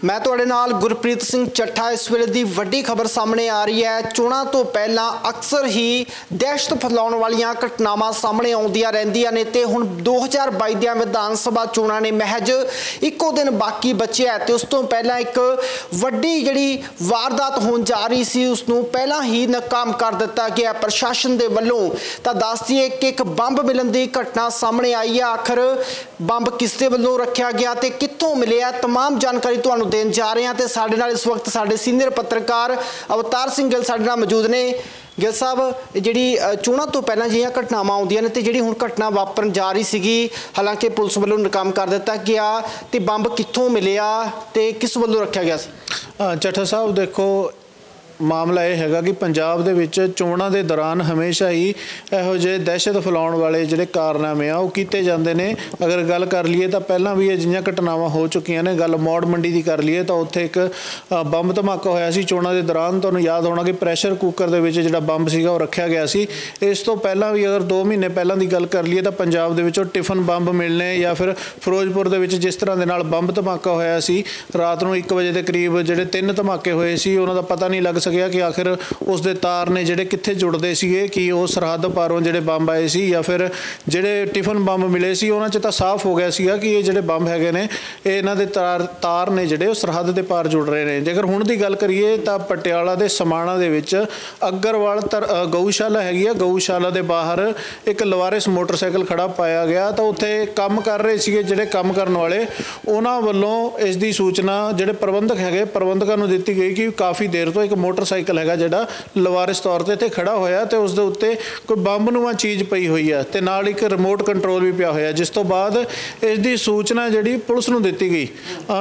मैं तुहाडे नाल गुरप्रीत सिंह ਚੱਠਾ। इस वेले की वड्डी खबर सामने आ रही है। चोणां तो पहलां अक्सर ही दहशत फैलाउण वालियां घटनावां सामने आउंदियां रहिंदियां ने ते हुण 2022 ਦੀਆਂ विधान सभा चोणां ने महज इक्को दिन बाकी बचे है ते उस तो पहलां एक वड्डी जिहड़ी वारदात होण जा रही सी उसनूं पहलां ही नाकाम कर दिता गया प्रशासन दे वल्लों। तां दस दईए कि एक बंब मिलण दी घटना सामने आई है। आखिर बंब किस दे वल्लों रखिया गया ते कित्थों मिलिया, तमाम जानकारी तुहानूं देण जा रहे हैं। ते साडे नाल इस वक्त साडे सीनियर पत्रकार अवतार सिंह गिल साडे नाल मौजूद ने। गिल साहब, जिहड़ी चोणां तो पहलां जिहियां घटनावां आउंदियां ने ते जिहड़ी हुण घटना वापरन जा रही सीगी, हालांकि पुलिस वल्लों नाकाम कर दिता गया, ते बंब कित्थों मिलिया ते किस वल्लों रखिया गया सी? ਚੱਠਾ साहब देखो, मामला यह है कि पंजाब दे विच चोणां दे दौरान हमेशा ही इहो ਜਿਹੇ दहशत फैलाउण वाले ਜਿਹੜੇ कारनामे आ ਉਹ ਕੀਤੇ ਜਾਂਦੇ ਨੇ। अगर गल कर लीए तो ਪਹਿਲਾਂ भी ਅਜਿਹੀਆਂ ਘਟਨਾਵਾਂ हो चुकियां ने। गल मौड़ मंडी की कर लीए तो उत्थे एक बंब धमाका होया सी चोणां दे दौरान। तुहानूं याद होना कि प्रैशर कुकर दे विच ਜਿਹੜਾ बंब ਸੀਗਾ ਉਹ ਰੱਖਿਆ ਗਿਆ ਸੀ। ਇਸ ਤੋਂ ਪਹਿਲਾਂ भी अगर 2 ਮਹੀਨੇ ਪਹਿਲਾਂ ਦੀ ਗੱਲ कर लीए तो पंजाब ਦੇ ਵਿੱਚੋਂ ਟਿਫਨ ਬੰਬ ਮਿਲਣੇ ਜਾਂ ਫਿਰ ਫਿਰੋਜ਼ਪੁਰ ਦੇ ਵਿੱਚ ਜਿਸ ਤਰ੍ਹਾਂ ਦੇ ਨਾਲ ਬੰਬ ਧਮਾਕਾ ਹੋਇਆ ਸੀ ਰਾਤ ਨੂੰ 1 ਵਜੇ ਦੇ ਕਰੀਬ, ਜਿਹੜੇ 3 ਧਮਾਕੇ ਹੋਏ ਸੀ ਉਹਨਾਂ ਦਾ ਪਤਾ ਨਹੀਂ ਲੱਗ सकिया कि आखिर उसके तार ने जिहड़े कित्थे जुड़ते सीगे, कि वो सरहद पारों जिहड़े बंब आए सी या फिर जिहड़े टिफन बंब मिले सी उन्हां च तां साफ हो गया सीगा कि ये जिहड़े बंब हैगे ने ये इन्हां दे तार ने जिहड़े वो सरहद दे पार जुड़ रहे हैं। जेकर हुण दी गल करिए तां पटियाला दे समाणा दे विच अग्गरवाल गऊशाला हैगी आ। गऊशाला दे बाहर एक लवारिस मोटरसाइकिल खड़ा पाया गया तो उत्थे काम कर रहे सीगे जिहड़े काम करन वाले, उन्हां वल्लों इस दी सूचना जिहड़े प्रबंधक हैगे प्रबंधकां नूं दित्ती गई कि काफ़ी देर तो एक मोटरसाइकिल हैगा जिहड़ा लवारिस तौर ते इत्थे खड़ा होया ते उस दे उत्ते कोई बंबनुमा चीज़ पई हुई है ते नाल एक रिमोट कंट्रोल भी पिया होया, जिस तो बाद इस दी सूचना जिहड़ी पुलिस नूं दित्ती गई।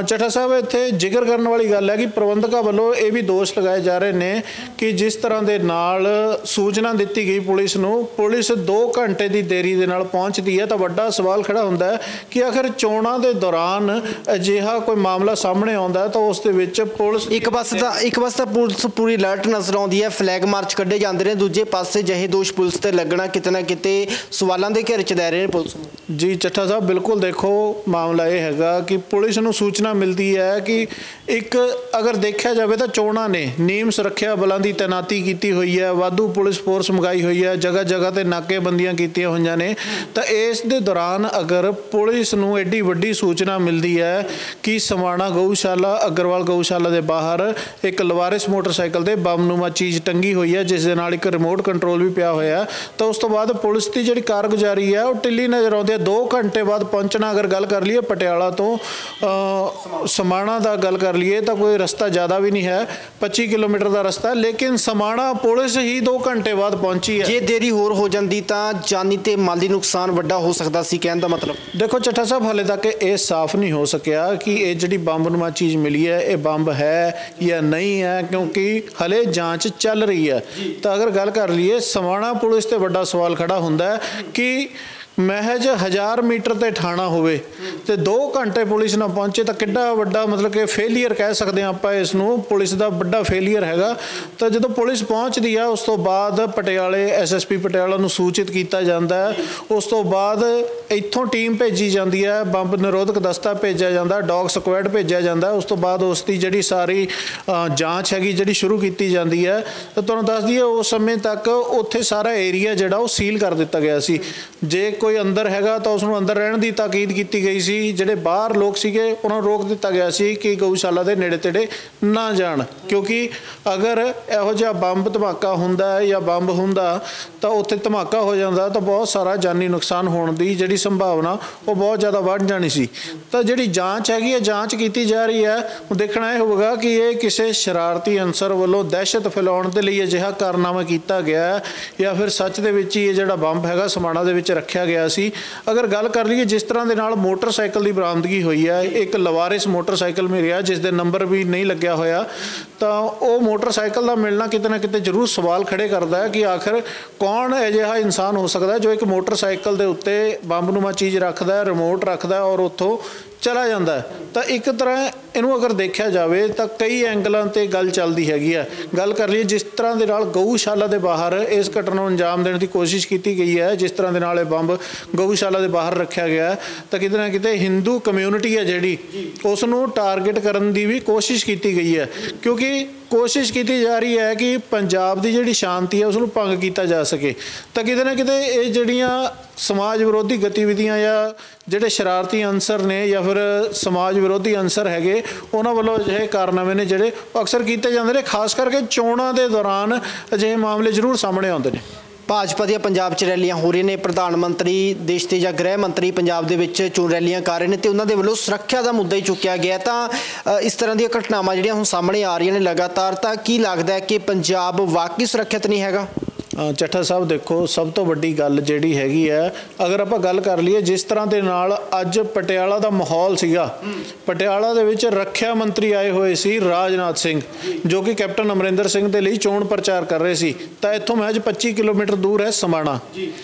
ਚੱਠਾ साहब, इत्थे जिक्र करन वाली गल है कि प्रबंधकां वल्लों ये भी दोष लगाए जा रहे हैं कि जिस तरह दे नाल सूचना दित्ती गई पुलिस नूं, पुलिस 2 घंटे की देरी दे नाल पहुंचदी है तो वड्डा सवाल खड़ा हुंदा है कि आखिर चोणां दे दौरान अजिहा कोई मामला सामने आउंदा है तो उस दे विच पुलिस एक पासे पुलिस पूरी अलर्ट नज़र आती है, फ्लैग मार्च कढ़े जाते हैं, दूजे पासे जहे दोष पुलिस ते लगना किते ना किते सवालों के घेरे च लै रहे हैं पुलिस। जी ਚੱਠਾ साहब, बिल्कुल देखो मामला यह हैगा कि पुलिस नूं सूचना मिलती है कि एक अगर देखा जाए तो चोणां ने नीम सुरक्षा बलों की तैनाती की हुई है, वाधू पुलिस फोर्स मंगाई हुई है, जगह जगह ते नाकेबंदियां कीतियां होईयां ने। तो इस दे दौरान अगर पुलिस नूं एड्डी वड्डी सूचना मिलती है कि समाणा गऊशाला अग्रवाल गऊशाला के बाहर एक लवारिस मोटरसाइकिल ते बमनुमा चीज़ टंगी हुई है जिस दे नाल एक रिमोट कंट्रोल भी पिया होया, तो उस तो बाद पुलिस की जिहड़ी कारगुजारी है वो ढिली नज़र आउंदी है। 2 घंटे बाद पहुंचना, अगर गल कर लीए पटियाला तो समाणा दा गल कर लीए तो कोई रस्ता ज़्यादा भी नहीं है, 25 किलोमीटर का रस्ता, लेकिन समाणा पुलिस ही 2 घंटे बाद पहुंची है। जे देरी होर हो जाती तो जानी ते माली नुकसान वड्डा हो सकता सी, कहने का मतलब। देखो ਚੱਠਾ साहब, हाले तक ये साफ नहीं हो सकिया कि ये जिहड़ी बंबनुमा चीज़ मिली है ये बंब है या नहीं है, क्योंकि हले जांच चल रही है। तो अगर गल कर लीए समाणा पुलिस ते वड्डा सवाल खड़ा हुंदा है कि महज 1000 मीटर ते ठाणा होवे ते 2 घंटे पुलिस ना पहुंचे तो किड्डा वड्डा मतलब कि फेलीयर कह सकते हैं आपां इसनूं, पुलिस का वड्डा फेलीयर हैगा। तो जो पुलिस पहुंचती है उस तो बाद पटियाले SSP पटियाला नूं सूचित किया जाता है, उस तो बाद इत्थों टीम भेजी जाती है, बंब निरोधक दस्ता भेजा जाता है, डॉग स्क्वाड भेजा जाता है, उस तो बाद उसकी जिहड़ी सारी जांच हैगी जिहड़ी शुरू की जाती है। तो तुहानूं दस दईए उस समय तक उत्थे सारा एरिया जिहड़ा वो सील कर दिता गया सी। जे कोई अंदर हैगा तो उसनूं अंदर रहने की ताकीद की गई सी, जिहड़े बाहर लोग सीगे उन्होंने रोक दिता गया सी कि गऊशाला के नेड़े तेड़े ना जाण, क्योंकि अगर इहो जिहा बंब धमाका हुंदा या बंब हुंदा तो उत्थे धमाका हो जाता तो बहुत सारा जानी नुकसान होने की जिहड़ी संभावना वो बहुत ज़्यादा बढ़ जानी सी। तो जिहड़ी जांच हैगी जांच की जा रही है, देखना यह होगा कि ये किसी शरारती अंसर वालों दहशत फैलाउण दे लई अजिहा कारनामा किया गया या फिर सच दे विच ही ये जिहड़ा बंब हैगा समाणा दे विच रखिया गया सी। अगर गल कर लीए जिस तरह के नाल मोटरसाइकिल की बरामदगी हुई है, एक लवारिस मोटरसाइकिल मिलिया जिस दे नंबर भी नहीं लग्या होया, तो वो मोटरसाइकिल का मिलना किते ना किते जरूर सवाल खड़े करता है कि आखिर कौन अजिहा इंसान हो सकता है जो एक मोटरसाइकिल के उत्ते बंबनुमा चीज़ रखता है, रिमोट रखता है और उत्थों चला जाता है। तो एक तरह ਇਹਨੂੰ ਅਗਰ ਦੇਖਿਆ ਜਾਵੇ ਤਾਂ ਕਈ ਐਂਗਲਾਂ ਤੇ ਗੱਲ ਚੱਲਦੀ ਹੈਗੀ ਆ। ਗੱਲ ਕਰ ਲਈਏ ਜਿਸ ਤਰ੍ਹਾਂ ਦੇ ਨਾਲ ਗਊਸ਼ਾਲਾ ਦੇ ਬਾਹਰ ਇਸ ਘਟਨਾ ਨੂੰ ਅੰਜਾਮ ਦੇਣ ਦੀ ਕੋਸ਼ਿਸ਼ ਕੀਤੀ ਗਈ ਹੈ, ਜਿਸ ਤਰ੍ਹਾਂ ਦੇ ਨਾਲ ਇਹ ਬੰਬ ਗਊਸ਼ਾਲਾ ਦੇ ਬਾਹਰ ਰੱਖਿਆ ਗਿਆ, ਤਾਂ ਕਿਤੇ ਨਾ ਕਿਤੇ ਹਿੰਦੂ ਕਮਿਊਨਿਟੀ ਹੈ ਜਿਹੜੀ ਉਸ ਨੂੰ ਟਾਰਗੇਟ ਕਰਨ ਦੀ ਵੀ ਕੋਸ਼ਿਸ਼ ਕੀਤੀ ਗਈ ਹੈ, ਕਿਉਂਕਿ ਕੋਸ਼ਿਸ਼ ਕੀਤੀ ਜਾ ਰਹੀ ਹੈ ਕਿ ਪੰਜਾਬ ਦੀ ਜਿਹੜੀ ਸ਼ਾਂਤੀ ਹੈ ਉਸ ਨੂੰ ਭੰਗ ਕੀਤਾ ਜਾ ਸਕੇ। ਤਾਂ ਕਿਤੇ ਨਾ ਕਿਤੇ ਇਹ ਜਿਹੜੀਆਂ ਸਮਾਜ ਵਿਰੋਧੀ ਗਤੀਵਿਧੀਆਂ ਜਾਂ ਜਿਹੜੇ ਸ਼ਰਾਰਤੀ ਅਨਸਰ ਨੇ ਜਾਂ ਫਿਰ ਸਮਾਜ ਵਿਰੋਧੀ ਅਨਸਰ ਹੈਗੇ, ਉਹਨਾਂ ਵੱਲੋਂ ਅਜਿਹੇ ਕਾਰਨਾਮੇ ਨੇ ਜਿਹੜੇ ਅਕਸਰ ਕੀਤੇ ਜਾਂਦੇ ਨੇ। ਖਾਸ ਕਰਕੇ ਚੋਣਾਂ ਦੇ ਦੌਰਾਨ ਅਜਿਹੇ ਮਾਮਲੇ ਜ਼ਰੂਰ ਸਾਹਮਣੇ ਆਉਂਦੇ ਨੇ। ਭਾਜਪਾ ਦੀਆਂ ਪੰਜਾਬ 'ਚ ਰੈਲੀਆਂ ਹੋ ਰਹੀਆਂ ਨੇ, ਪ੍ਰਧਾਨ ਮੰਤਰੀ ਦੇਸ਼ ਦੇ ਜਾਂ ਗ੍ਰਹਿ ਮੰਤਰੀ ਪੰਜਾਬ ਦੇ ਵਿੱਚ ਚੋਣ ਰੈਲੀਆਂ ਕਰ ਰਹੇ ਨੇ, ਤੇ ਉਹਨਾਂ ਦੇ ਵੱਲੋਂ ਸੁਰੱਖਿਆ ਦਾ ਮੁੱਦਾ ਹੀ ਚੁੱਕਿਆ ਗਿਆ। ਤਾਂ ਇਸ ਤਰ੍ਹਾਂ ਦੀਆਂ ਘਟਨਾਵਾਂ ਜਿਹੜੀਆਂ ਹੁਣ ਸਾਹਮਣੇ ਆ ਰਹੀਆਂ ਨੇ ਲਗਾਤਾਰ, ਤਾਂ ਕੀ ਲੱਗਦਾ ਹੈ ਕਿ ਪੰਜਾਬ ਵਾਕਈ ਸੁਰੱਖਿਅਤ ਨਹੀਂ ਹੈਗਾ? ਚੱਠਾ ਸਾਹਿਬ ਦੇਖੋ, ਸਭ ਤੋਂ ਵੱਡੀ ਗੱਲ ਜਿਹੜੀ ਹੈਗੀ ਹੈ, ਅਗਰ ਆਪਾਂ ਗੱਲ ਕਰ ਲਈਏ ਜਿਸ ਤਰ੍ਹਾਂ ਦੇ ਨਾਲ ਅੱਜ ਪਟਿਆਲਾ ਦਾ ਮਾਹੌਲ ਸੀਗਾ, ਪਟਿਆਲਾ ਦੇ ਵਿੱਚ ਰੱਖਿਆ ਮੰਤਰੀ ਆਏ ਹੋਏ ਸੀ ਰਾਜਨਾਥ ਸਿੰਘ, ਜੋ ਕਿ ਕੈਪਟਨ ਅਮਰਿੰਦਰ ਸਿੰਘ ਦੇ ਲਈ ਚੋਣ ਪ੍ਰਚਾਰ ਕਰ ਰਹੇ ਸੀ। ਤਾਂ ਇੱਥੋਂ ਮਹਿਜ 25 ਕਿਲੋਮੀਟਰ ਦੂਰ ਹੈ ਸਮਾਣਾ।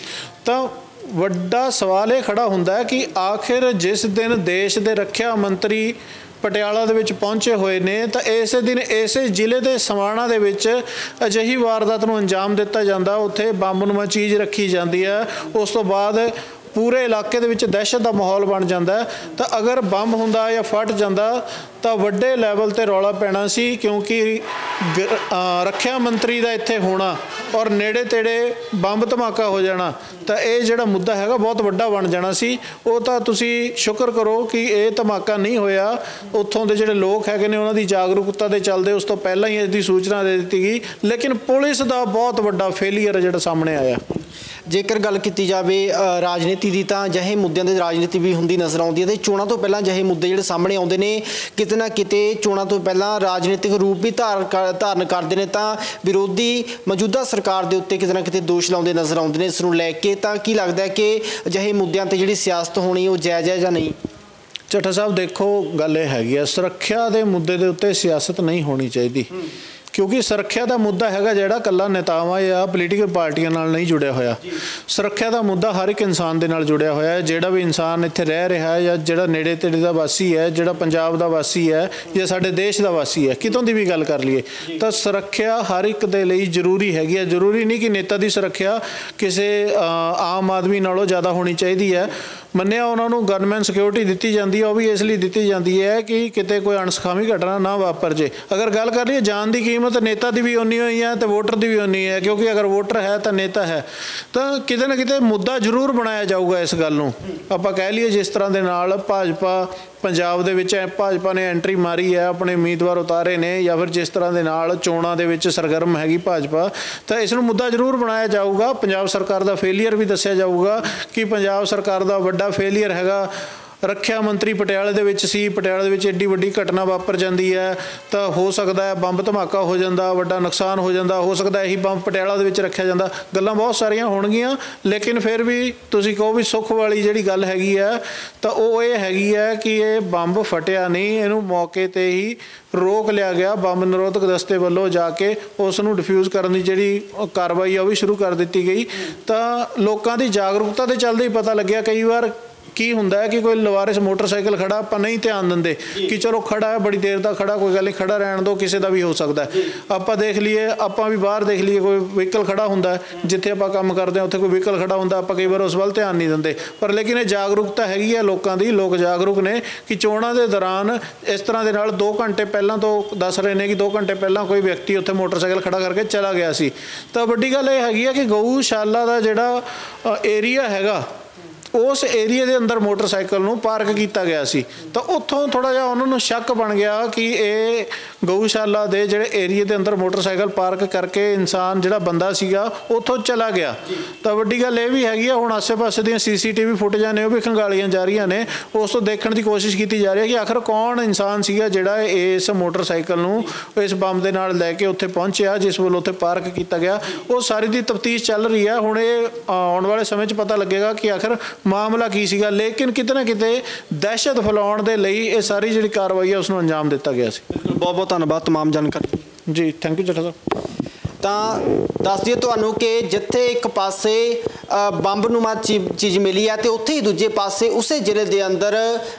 ਤਾਂ ਵੱਡਾ ਸਵਾਲ ਇਹ ਖੜਾ ਹੁੰਦਾ ਹੈ ਕਿ ਆਖਿਰ ਜਿਸ ਦਿਨ ਦੇਸ਼ ਦੇ ਰੱਖਿਆ ਮੰਤਰੀ ਪਟਿਆਲਾ ਦੇ ਵਿੱਚ ਪਹੁੰਚੇ ਹੋਏ ਨੇ, ਤਾਂ ਇਸੇ ਦਿਨ ਇਸੇ ਜ਼ਿਲ੍ਹੇ ਦੇ ਸਮਾਣਾ ਦੇ ਵਿੱਚ ਅਜਿਹੀ ਵਾਰਦਾਤ ਨੂੰ ਅੰਜਾਮ ਦਿੱਤਾ ਜਾਂਦਾ। ਉੱਥੇ ਬੰਬਨੁਮਾ ਚੀਜ਼ ਰੱਖੀ ਜਾਂਦੀ ਹੈ, ਉਸ ਤੋਂ ਬਾਅਦ ਪੂਰੇ ਇਲਾਕੇ ਦੇ ਵਿੱਚ ਦਹਿਸ਼ਤ ਦਾ ਮਾਹੌਲ ਬਣ ਜਾਂਦਾ। ਤਾਂ ਅਗਰ ਬੰਬ ਹੁੰਦਾ ਜਾਂ ਫਟ ਜਾਂਦਾ ਤਾਂ ਵੱਡੇ ਲੈਵਲ 'ਤੇ ਰੌਲਾ ਪੈਣਾ ਸੀ, ਕਿਉਂਕਿ ਰੱਖਿਆ ਮੰਤਰੀ ਦਾ ਇੱਥੇ ਹੋਣਾ ਔਰ ਨੇੜੇ ਤੇੜੇ ਬੰਬ ਧਮਾਕਾ ਹੋ ਜਾਣਾ, ਤਾਂ ਇਹ ਜਿਹੜਾ ਮੁੱਦਾ ਹੈਗਾ ਬਹੁਤ ਵੱਡਾ ਬਣ ਜਾਣਾ ਸੀ। ਉਹ ਤਾਂ ਤੁਸੀਂ ਸ਼ੁਕਰ ਕਰੋ ਕਿ ਇਹ ਧਮਾਕਾ ਨਹੀਂ ਹੋਇਆ। ਉੱਥੋਂ ਦੇ ਜਿਹੜੇ ਲੋਕ ਹੈਗੇ ਨੇ ਉਹਨਾਂ ਦੀ ਜਾਗਰੂਕਤਾ ਦੇ ਚੱਲਦੇ ਉਸ ਤੋਂ ਪਹਿਲਾਂ ਹੀ ਇਸ ਦੀ ਸੂਚਨਾ ਦੇ ਦਿੱਤੀ ਗਈ, ਲੇਕਿਨ ਪੁਲਿਸ ਦਾ ਬਹੁਤ ਵੱਡਾ ਫੇਲੀਅਰ ਜਿਹੜਾ ਸਾਹਮਣੇ ਆਇਆ। ਜੇਕਰ ਗੱਲ ਕੀਤੀ ਜਾਵੇ ਰਾਜਨੀਤੀ ਦੀ, ਤਾਂ ਅਜਿਹੇ ਮੁੱਦਿਆਂ ਦੇ ਰਾਜਨੀਤੀ ਵੀ ਹੁੰਦੀ ਨਜ਼ਰ ਆਉਂਦੀ ਹੈ, ਤੇ ਚੋਣਾਂ ਤੋਂ ਪਹਿਲਾਂ ਅਜਿਹੇ ਮੁੱਦੇ ਜਿਹੜੇ ਸਾਹਮਣੇ ਆਉਂਦੇ ਨੇ ਕਿਤੇ ਨਾ ਕਿਤੇ ਚੋਣਾਂ ਤੋਂ ਪਹਿਲਾਂ ਰਾਜਨੀਤਿਕ ਰੂਪ ਵੀ ਧਾਰਨ ਕਰਦੇ ਨੇ। ਤਾਂ ਵਿਰੋਧੀ ਮੌਜੂਦਾ ਸਰਕਾਰ ਦੇ ਉੱਤੇ ਕਿਤੇ ਨਾ ਕਿਤੇ ਦੋਸ਼ ਲਾਉਂਦੇ ਨਜ਼ਰ ਆਉਂਦੇ ਨੇ ਇਸ ਨੂੰ ਲੈ ਕੇ। ਤਾਂ ਕੀ ਲੱਗਦਾ ਹੈ ਕਿ ਅਜਿਹੇ ਮੁੱਦਿਆਂ 'ਤੇ ਜਿਹੜੀ ਸਿਆਸਤ ਹੋਣੀ ਉਹ ਜਾਇਜ਼ ਹੈ ਜਾਂ ਨਹੀਂ? ਚੱਠਾ ਸਾਹਿਬ ਦੇਖੋ, ਗੱਲ ਇਹ ਹੈਗੀ ਆ, ਸੁਰੱਖਿਆ ਦੇ ਮੁੱਦੇ ਦੇ ਉੱਤੇ ਸਿਆਸਤ ਨਹੀਂ ਹੋਣੀ ਚਾਹੀਦੀ, ਕਿਉਂਕਿ ਸੁਰੱਖਿਆ ਦਾ ਮੁੱਦਾ ਹੈਗਾ ਜਿਹੜਾ ਇਕੱਲਾ ਨੇਤਾਵਾਂ ਜਾਂ ਪੋਲੀਟੀਕਲ ਪਾਰਟੀਆਂ ਨਾਲ ਨਹੀਂ ਜੁੜਿਆ ਹੋਇਆ। ਸੁਰੱਖਿਆ ਦਾ ਮੁੱਦਾ ਹਰ ਇੱਕ ਇਨਸਾਨ ਦੇ ਨਾਲ ਜੁੜਿਆ ਹੋਇਆ ਹੈ। ਜਿਹੜਾ ਵੀ ਇਨਸਾਨ ਇੱਥੇ ਰਹਿ ਰਿਹਾ ਹੈ ਜਾਂ ਜਿਹੜਾ ਨੇੜੇ ਤੇੜੇ ਦਾ ਵਾਸੀ ਹੈ, ਜਿਹੜਾ ਪੰਜਾਬ ਦਾ ਵਾਸੀ ਹੈ ਜਾਂ ਸਾਡੇ ਦੇਸ਼ ਦਾ ਵਾਸੀ ਹੈ, ਕਿਤੋਂ ਦੀ ਵੀ ਗੱਲ ਕਰ ਲਈਏ, ਤਾਂ ਸੁਰੱਖਿਆ ਹਰ ਇੱਕ ਦੇ ਲਈ ਜ਼ਰੂਰੀ ਹੈਗੀ ਹੈ। ਜ਼ਰੂਰੀ ਨਹੀਂ ਕਿ ਨੇਤਾ ਦੀ ਸੁਰੱਖਿਆ ਕਿਸੇ ਆਮ ਆਦਮੀ ਨਾਲੋਂ ਜ਼ਿਆਦਾ ਹੋਣੀ ਚਾਹੀਦੀ ਹੈ। ਮੰਨਿਆ ਉਹਨਾਂ ਨੂੰ ਗਨਮੈਨ ਸਿਕਿਉਰਿਟੀ ਦਿੱਤੀ ਜਾਂਦੀ ਹੈ, ਉਹ ਵੀ ਇਸ ਲਈ ਦਿੱਤੀ ਜਾਂਦੀ ਹੈ ਕਿ ਕਿਤੇ ਕੋਈ ਅਣਸੁਖਾਵੀ ਘਟਨਾ ਨਾ ਵਾਪਰ ਜੇ। ਅਗਰ ਗੱਲ ਕਰ ਲਈਏ ਜਾਨ ਦੀ ਕੀਮਤ, ਨੇਤਾ ਦੀ ਵੀ ਉਨੀ ਹੋਈ ਹੈ ਤੇ ਵੋਟਰ ਦੀ ਵੀ ਉਨੀ ਹੈ, ਕਿਉਂਕਿ ਅਗਰ ਵੋਟਰ ਹੈ ਤਾਂ ਨੇਤਾ ਹੈ। ਤਾਂ ਕਿਤੇ ਨਾ ਕਿਤੇ ਮੁੱਦਾ ਜ਼ਰੂਰ ਬਣਾਇਆ ਜਾਊਗਾ ਇਸ ਗੱਲ ਨੂੰ। ਆਪਾਂ ਕਹਿ ਲਈਏ ਜਿਸ ਤਰ੍ਹਾਂ ਦੇ ਨਾਲ ਭਾਜਪਾ ਪੰਜਾਬ ਦੇ ਵਿੱਚ ਭਾਜਪਾ ਨੇ ਐਂਟਰੀ ਮਾਰੀ ਹੈ, ਆਪਣੇ ਉਮੀਦਵਾਰ ਉਤਾਰੇ ਨੇ, ਜਾਂ ਫਿਰ ਜਿਸ ਤਰ੍ਹਾਂ ਦੇ ਨਾਲ ਚੋਣਾਂ ਦੇ ਵਿੱਚ ਸਰਗਰਮ ਹੈਗੀ ਭਾਜਪਾ, ਤਾਂ ਇਸ ਨੂੰ ਮੁੱਦਾ ਜ਼ਰੂਰ ਬਣਾਇਆ ਜਾਊਗਾ। ਪੰਜਾਬ ਸਰਕਾਰ ਦਾ ਫੇਲੀਅਰ ਵੀ ਦੱਸਿਆ ਜਾਊਗਾ ਕਿ ਪੰਜਾਬ ਸਰਕਾਰ ਦਾ ਵੱਡਾ ਫੇਲੀਅਰ ਹੈਗਾ। ਰੱਖਿਆ ਮੰਤਰੀ ਪਟਿਆਲੇ ਦੇ ਵਿੱਚ ਸੀ, ਪਟਿਆਲੇ ਦੇ ਵਿੱਚ ਐਡੀ ਵੱਡੀ ਘਟਨਾ ਵਾਪਰ ਜਾਂਦੀ ਹੈ ਤਾਂ ਹੋ ਸਕਦਾ ਹੈ ਬੰਬ ਧਮਾਕਾ ਹੋ ਜਾਂਦਾ, ਵੱਡਾ ਨੁਕਸਾਨ ਹੋ ਜਾਂਦਾ, ਹੋ ਸਕਦਾ ਇਹੀ ਬੰਬ ਪਟਿਆਲਾ ਦੇ ਵਿੱਚ ਰੱਖਿਆ ਜਾਂਦਾ। ਗੱਲਾਂ ਬਹੁਤ ਸਾਰੀਆਂ ਹੋਣਗੀਆਂ, ਲੇਕਿਨ ਫਿਰ ਵੀ ਤੁਸੀਂ ਕਹੋ ਵੀ ਸੁੱਖ ਵਾਲੀ ਜਿਹੜੀ ਗੱਲ ਹੈਗੀ ਹੈ ਤਾਂ ਉਹ ਇਹ ਹੈਗੀ ਹੈ ਕਿ ਇਹ ਬੰਬ ਫਟਿਆ ਨਹੀਂ, ਇਹਨੂੰ ਮੌਕੇ 'ਤੇ ਹੀ ਰੋਕ ਲਿਆ ਗਿਆ। ਬੰਬ ਨਿਰੋਧਕ ਦਸਤੇ ਵੱਲੋਂ ਜਾ ਕੇ ਉਸ ਨੂੰ ਡਿਫਿਊਜ਼ ਕਰਨ ਦੀ ਜਿਹੜੀ ਕਾਰਵਾਈ ਆ ਉਹ ਵੀ ਸ਼ੁਰੂ ਕਰ ਦਿੱਤੀ ਗਈ। ਤਾਂ ਲੋਕਾਂ ਦੀ ਜਾਗਰੂਕਤਾ ਦੇ ਚੱਲਦੇ ਹੀ ਪਤਾ ਲੱਗਿਆ। ਕਈ ਵਾਰ ਕੀ ਹੁੰਦਾ ਹੈ ਕਿ ਕੋਈ ਲਵਾਰਿਸ ਮੋਟਰਸਾਈਕਲ ਖੜਾ, ਆਪਾਂ ਨਹੀਂ ਧਿਆਨ ਦਿੰਦੇ ਕਿ ਚਲੋ ਖੜਾ ਹੈ, ਬੜੀ ਦੇਰ ਤੱਕ ਖੜਾ, ਕੋਈ ਗੱਲ ਨਹੀਂ, ਖੜਾ ਰਹਿਣ ਦਿਓ, ਕਿਸੇ ਦਾ ਵੀ ਹੋ ਸਕਦਾ ਹੈ। ਆਪਾਂ ਦੇਖ ਲਈਏ, ਆਪਾਂ ਵੀ ਬਾਹਰ ਦੇਖ ਲਈਏ, ਕੋਈ ਵਹੀਕਲ ਖੜਾ ਹੁੰਦਾ ਹੈ, ਜਿੱਥੇ ਆਪਾਂ ਕੰਮ ਕਰਦੇ ਹਾਂ ਉੱਥੇ ਕੋਈ ਵਹੀਕਲ ਖੜਾ ਹੁੰਦਾ, ਆਪਾਂ ਕਈ ਵਾਰ ਉਸ ਵੱਲ ਧਿਆਨ ਨਹੀਂ ਦਿੰਦੇ। ਪਰ ਲੇਕਿਨ ਇਹ ਜਾਗਰੂਕਤਾ ਹੈਗੀ ਹੈ ਲੋਕਾਂ ਦੀ, ਲੋਕ ਜਾਗਰੂਕ ਨੇ ਕਿ ਚੋਣਾਂ ਦੇ ਦੌਰਾਨ ਇਸ ਤਰ੍ਹਾਂ ਦੇ ਨਾਲ 2 ਘੰਟੇ ਪਹਿਲਾਂ ਤੋਂ ਦੱਸ ਰਹੇ ਨੇ ਕਿ 2 ਘੰਟੇ ਪਹਿਲਾਂ ਕੋਈ ਵਿਅਕਤੀ ਉੱਥੇ ਮੋਟਰਸਾਈਕਲ ਖੜਾ ਕਰਕੇ ਚਲਾ ਗਿਆ ਸੀ। ਤਾਂ ਵੱਡੀ ਗੱਲ ਇਹ ਹੈਗੀ ਹੈ ਕਿ ਗਊਸ਼ਾਲਾ ਦਾ ਜਿਹੜਾ ਏਰੀਆ ਹੈਗਾ, ਉਸ ਏਰੀਏ ਦੇ ਅੰਦਰ ਮੋਟਰਸਾਈਕਲ ਨੂੰ ਪਾਰਕ ਕੀਤਾ ਗਿਆ ਸੀ। ਤਾਂ ਉੱਥੋਂ ਥੋੜ੍ਹਾ ਜਿਹਾ ਉਹਨਾਂ ਨੂੰ ਸ਼ੱਕ ਬਣ ਗਿਆ ਕਿ ਇਹ ਗਊਸ਼ਾਲਾ ਦੇ ਜਿਹੜੇ ਏਰੀਏ ਦੇ ਅੰਦਰ ਮੋਟਰਸਾਈਕਲ ਪਾਰਕ ਕਰਕੇ ਇਨਸਾਨ ਜਿਹੜਾ ਬੰਦਾ ਸੀਗਾ ਉੱਥੋਂ ਚਲਾ ਗਿਆ। ਤਾਂ ਵੱਡੀ ਗੱਲ ਇਹ ਵੀ ਹੈਗੀ ਆ, ਹੁਣ ਆਸੇ-ਪਾਸੇ ਦੀਆਂ CCTV ਫੁਟੇਜਾਂ ਨੇ ਉਹ ਵੀ ਖੰਗਾਲੀਆਂ ਜਾ ਰਹੀਆਂ ਨੇ, ਉਸ ਤੋਂ ਦੇਖਣ ਦੀ ਕੋਸ਼ਿਸ਼ ਕੀਤੀ ਜਾ ਰਹੀ ਹੈ ਕਿ ਆਖਰ ਕੌਣ ਇਨਸਾਨ ਸੀਗਾ ਜਿਹੜਾ ਇਸ ਮੋਟਰਸਾਈਕਲ ਨੂੰ ਇਸ ਬੰਬ ਦੇ ਨਾਲ ਲੈ ਕੇ ਉੱਥੇ ਪਹੁੰਚਿਆ, ਜਿਸ ਵੱਲੋਂ ਉੱਥੇ ਪਾਰਕ ਕੀਤਾ ਗਿਆ। ਉਹ ਸਾਰੀ ਦੀ ਤਫਤੀਸ਼ ਚੱਲ ਰਹੀ ਹੈ। ਹੁਣ ਇਹ ਆਉਣ ਵਾਲੇ ਸਮੇਂ 'ਚ ਪਤਾ ਲੱਗੇਗਾ ਕਿ ਆਖਰ ਮਾਮਲਾ ਕੀ ਸੀਗਾ, ਲੇਕਿਨ ਕਿਤੇ ਨਾ ਕਿਤੇ ਦਹਿਸ਼ਤ ਫੈਲਾਉਣ ਦੇ ਲਈ ਇਹ ਸਾਰੀ ਜਿਹੜੀ ਕਾਰਵਾਈ ਹੈ ਉਸ ਨੂੰ ਅੰਜਾਮ ਦਿੱਤਾ ਗਿਆ ਸੀ। ਬਹੁਤ ਬਹੁਤ ਧੰਨਵਾਦ ਤਮਾਮ ਜਾਣਕਾਰੀ ਜੀ, ਥੈਂਕ ਯੂ ਚੱਠਾ ਸਾਹਿਬ। ਤਾਂ ਦੱਸ ਦਈਏ ਤੁਹਾਨੂੰ ਕਿ ਜਿੱਥੇ ਇੱਕ ਪਾਸੇ ਬੰਬਨੁਮਾ ਚੀਜ਼ ਮਿਲੀ ਹੈ ਤੇ ਉੱਥੇ ਹੀ ਦੂਜੇ ਪਾਸੇ ਉਸੇ ਜ਼ਿਲ੍ਹੇ ਦੇ ਅੰਦਰ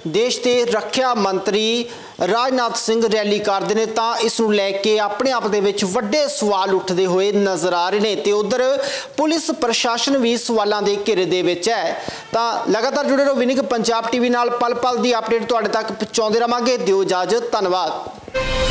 ਦੇਸ਼ ਦੇ ਰੱਖਿਆ ਮੰਤਰੀ ਰਾਜਨਾਥ ਸਿੰਘ ਰੈਲੀ ਕਰਦੇ ਨੇ ਤਾਂ ਇਸ ਨੂੰ ਲੈ ਕੇ ਆਪਣੇ ਆਪ ਦੇ ਵਿੱਚ ਵੱਡੇ ਸਵਾਲ ਉੱਠਦੇ ਹੋਏ ਨਜ਼ਰ ਆ ਰਹੇ ਨੇ ਤੇ ਉਧਰ ਪੁਲਿਸ ਪ੍ਰਸ਼ਾਸਨ ਵੀ ਸਵਾਲਾਂ ਦੇ ਘੇਰੇ ਦੇ ਵਿੱਚ ਹੈ। ਤਾਂ ਲਗਾਤਾਰ ਜੁੜੇ ਰਹੋ ਵਿਨਿੰਗ ਪੰਜਾਬ ਟੀਵੀ ਨਾਲ, ਪਲ ਪਲ ਦੀ ਅਪਡੇਟ ਤੁਹਾਡੇ ਤੱਕ ਪਹੁੰਚਾਉਂਦੇ ਰਹਾਂਗੇ। ਦਿਓ ਇਜਾਜ਼ਤ, ਧੰਨਵਾਦ।